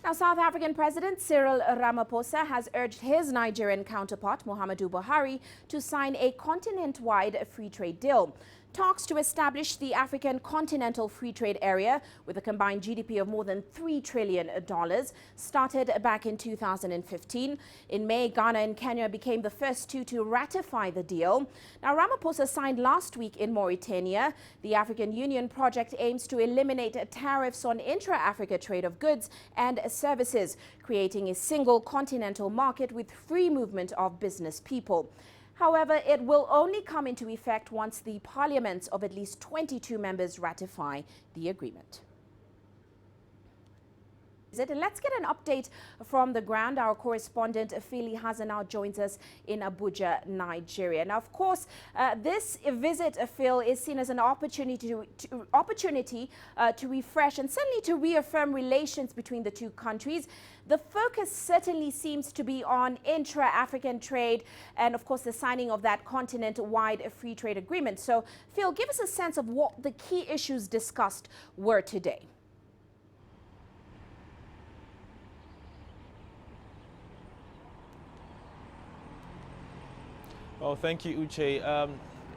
Now, South African President Cyril Ramaphosa has urged his Nigerian counterpart, Muhammadu Buhari, to sign a continent-wide free trade deal. Talks to establish the African continental free trade area with a combined GDP of more than $3 trillion started back in 2015. In May, Ghana and Kenya became the first two to ratify the deal. Now, Ramaphosa signed last week in Mauritania. The African Union project aims to eliminate tariffs on intra-Africa trade of goods and services, creating a single continental market with free movement of business people. However, it will only come into effect once the parliaments of at least 22 members ratify the agreement. And let's get an update from the ground. Our correspondent Phili Hazanau joins us in Abuja, Nigeria. Now, of course, this visit, Phil, is seen as an opportunity to refresh and certainly to reaffirm relations between the two countries. The focus certainly seems to be on intra-African trade and, of course, the signing of that continent-wide free trade agreement. So, Phil, give us a sense of what the key issues discussed were today. Oh, thank you, Uche.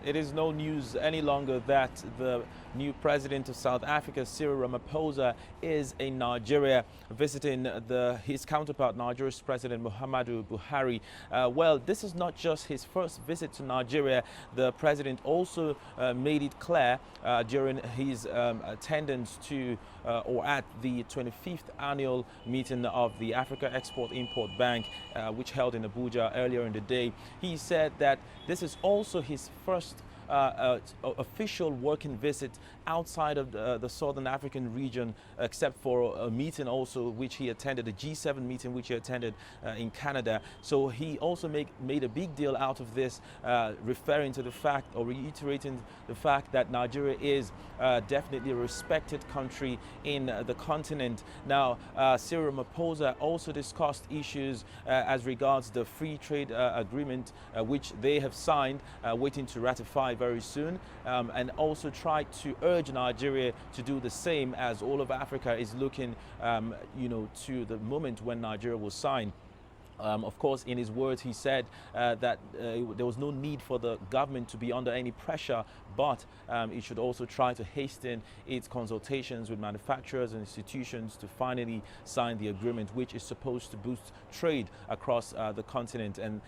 It is no news any longer that the new president of South Africa, Cyril Ramaphosa, is in Nigeria visiting his counterpart, Nigeria's President Muhammadu Buhari. Well, this is not just his first visit to Nigeria. The president also made it clear during his attendance to or at the 25th annual meeting of the Africa Export-Import Bank, which held in Abuja earlier in the day. He said that this is also his first official working visit outside of the Southern African region, except for a meeting also which he attended, a G7 meeting which he attended in Canada. So he also made a big deal out of this, referring to the fact or reiterating the fact that Nigeria is definitely a respected country in the continent. Now, Cyril Ramaphosa also discussed issues as regards the free trade agreement which they have signed, waiting to ratify very soon, and also tried to urge Nigeria to do the same, as all of Africa is looking, to the moment when Nigeria will sign. Of course, in his words, he said that there was no need for the government to be under any pressure, but it should also try to hasten its consultations with manufacturers and institutions to finally sign the agreement, which is supposed to boost trade across the continent. And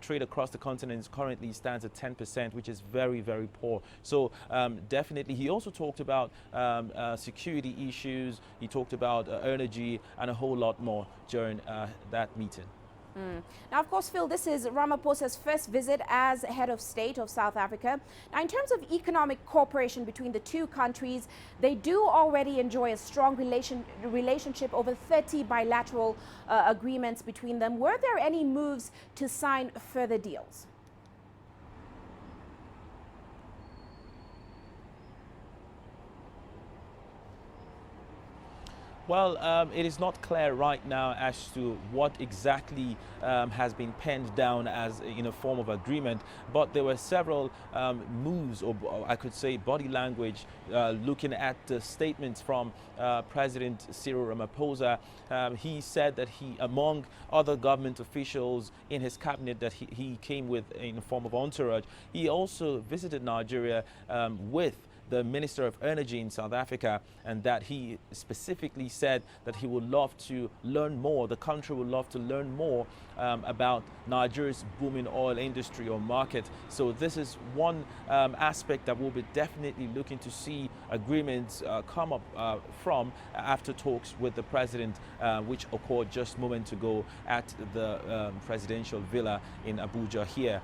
trade across the continent currently stands at 10%, which is very, very poor. So definitely, he also talked about security issues. He talked about energy and a whole lot more during that meeting. Now, of course, Phil, this is Ramaphosa's first visit as head of state of South Africa. Now, in terms of economic cooperation between the two countries, they do already enjoy a strong relationship, over 30 bilateral agreements between them. Were there any moves to sign further deals? Well, it is not clear right now as to what exactly has been penned down as in a form of agreement, but there were several moves, or I could say body language, looking at the statements from President Cyril Ramaphosa. He said that among other government officials in his cabinet that he came with in a form of entourage, he also visited Nigeria with the Minister of Energy in South Africa, and that he specifically said that he would love to learn more, the country would love to learn more about Nigeria's booming oil industry or market. So this is one aspect that we'll be definitely looking to see agreements come up from after talks with the president, which occurred just moments ago at the presidential villa in Abuja here.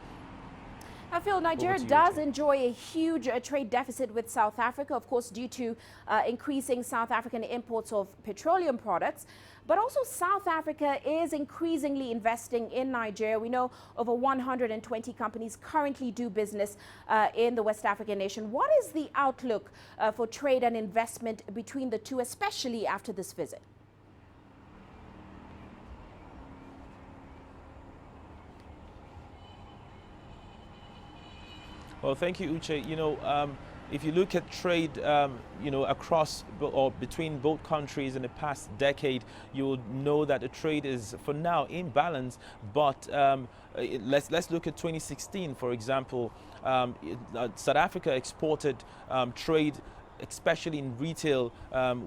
I feel Nigeria does enjoy a huge trade deficit with South Africa, of course, due to increasing South African imports of petroleum products. But also South Africa is increasingly investing in Nigeria. We know over 120 companies currently do business in the West African nation. What is the outlook for trade and investment between the two, especially after this visit? Well, thank you, Uche. if you look at trade, across or between both countries in the past decade, you'll know that the trade is, for now, in balance. But let's look at 2016, for example. South Africa exported trade, especially in retail,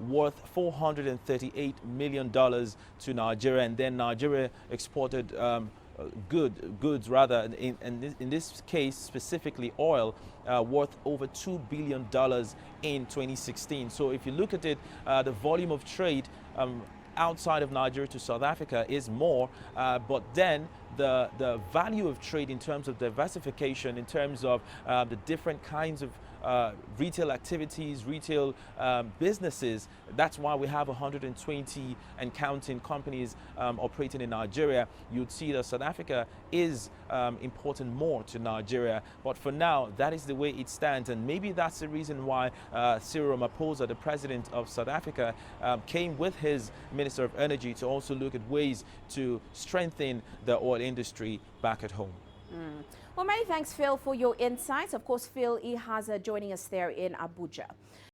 worth $438 million to Nigeria, and then Nigeria exported goods rather, in this case specifically oil, worth over $2 billion in 2016. So if you look at it, the volume of trade outside of Nigeria to South Africa is more, but then the value of trade in terms of diversification, in terms of the different kinds of retail activities, retail businesses. That's why we have 120 and counting companies operating in Nigeria. You'd see that South Africa is important more to Nigeria. But for now, that is the way it stands. And maybe that's the reason why Cyril Ramaphosa, the president of South Africa, came with his Minister of Energy to also look at ways to strengthen the oil industry back at home. Well, many thanks, Phil, for your insights. Of course, Phil Ihaza joining us there in Abuja.